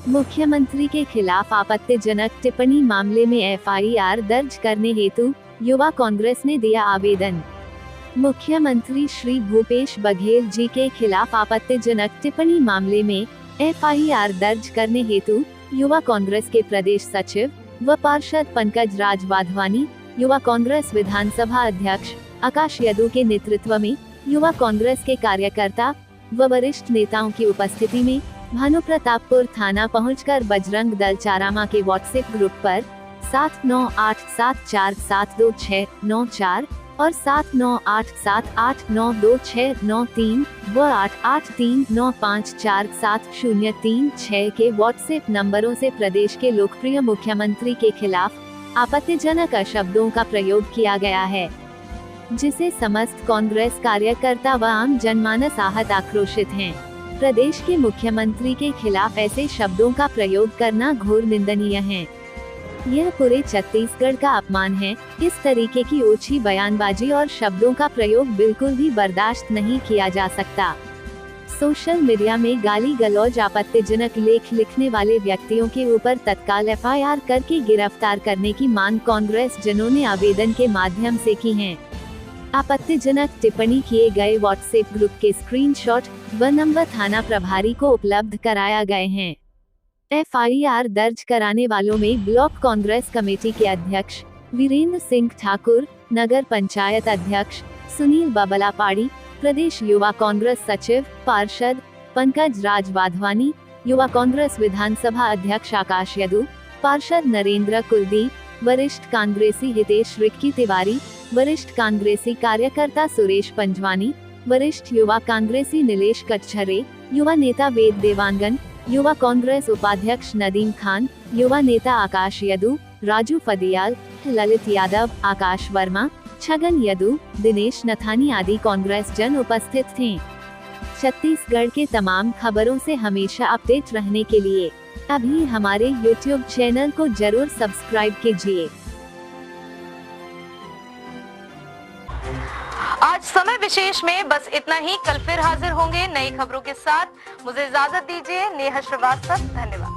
मुख्यमंत्री के खिलाफ आपत्तिजनक टिप्पणी मामले में एफआईआर दर्ज करने हेतु युवा कांग्रेस ने दिया आवेदन। मुख्यमंत्री श्री भूपेश बघेल जी के खिलाफ आपत्तिजनक टिप्पणी मामले में एफआईआर दर्ज करने हेतु युवा कांग्रेस के प्रदेश सचिव व पार्षद पंकज राज वाधवानी, युवा कांग्रेस विधानसभा अध्यक्ष आकाश यदू के नेतृत्व में युवा कांग्रेस के कार्यकर्ता व वरिष्ठ नेताओं की उपस्थिति में भानुप्रतापपुर थाना पहुंचकर बजरंग दल चारामा के व्हाट्सएप ग्रुप पर 7987472694 और 7987892693 व 8839547036 के व्हाट्सएप नंबरों से प्रदेश के लोकप्रिय मुख्यमंत्री के खिलाफ आपत्तिजनक शब्दों का प्रयोग किया गया है, जिसे समस्त कांग्रेस कार्यकर्ता व आम जनमानस आहत आक्रोशित हैं। प्रदेश के मुख्यमंत्री के खिलाफ ऐसे शब्दों का प्रयोग करना घोर निंदनीय है। यह पूरे छत्तीसगढ़ का अपमान है। इस तरीके की ओछी बयानबाजी और शब्दों का प्रयोग बिल्कुल भी बर्दाश्त नहीं किया जा सकता। सोशल मीडिया में गाली गलौज आपत्तिजनक लेख लिखने वाले व्यक्तियों के ऊपर तत्काल एफआईआर करके गिरफ्तार करने की मांग कांग्रेस जनों ने आवेदन के माध्यम से की है। आपत्तिजनक टिप्पणी किए गए व्हाट्सएप ग्रुप के स्क्रीनशॉट व नंबर थाना प्रभारी को उपलब्ध कराया गए हैं। एफआईआर दर्ज कराने वालों में ब्लॉक कांग्रेस कमेटी के अध्यक्ष वीरेंद्र सिंह ठाकुर, नगर पंचायत अध्यक्ष सुनील बबलापाड़ी, प्रदेश युवा कांग्रेस सचिव पार्षद पंकज राज वाधवानी, युवा कांग्रेस विधानसभा अध्यक्ष आकाश यदू, पार्षद नरेंद्र कुलदीप, वरिष्ठ कांग्रेसी हितेश रिक्की तिवारी, वरिष्ठ कांग्रेसी कार्यकर्ता सुरेश पंजवानी, वरिष्ठ युवा कांग्रेसी नीलेश कच्छरे, युवा नेता वेद देवांगन, युवा कांग्रेस उपाध्यक्ष नदीम खान, युवा नेता आकाश यदू, राजू फदियाल, ललित यादव, आकाश वर्मा, छगन यदू, दिनेश नथानी आदि कांग्रेस जन उपस्थित थे। छत्तीसगढ़ के तमाम खबरों से हमेशा अपडेट रहने के लिए अभी हमारे YouTube चैनल को जरूर सब्सक्राइब कीजिए। आज समय विशेष में बस इतना ही। कल फिर हाजिर होंगे नई खबरों के साथ। मुझे इजाजत दीजिए। नेहा श्रीवास्तव, धन्यवाद।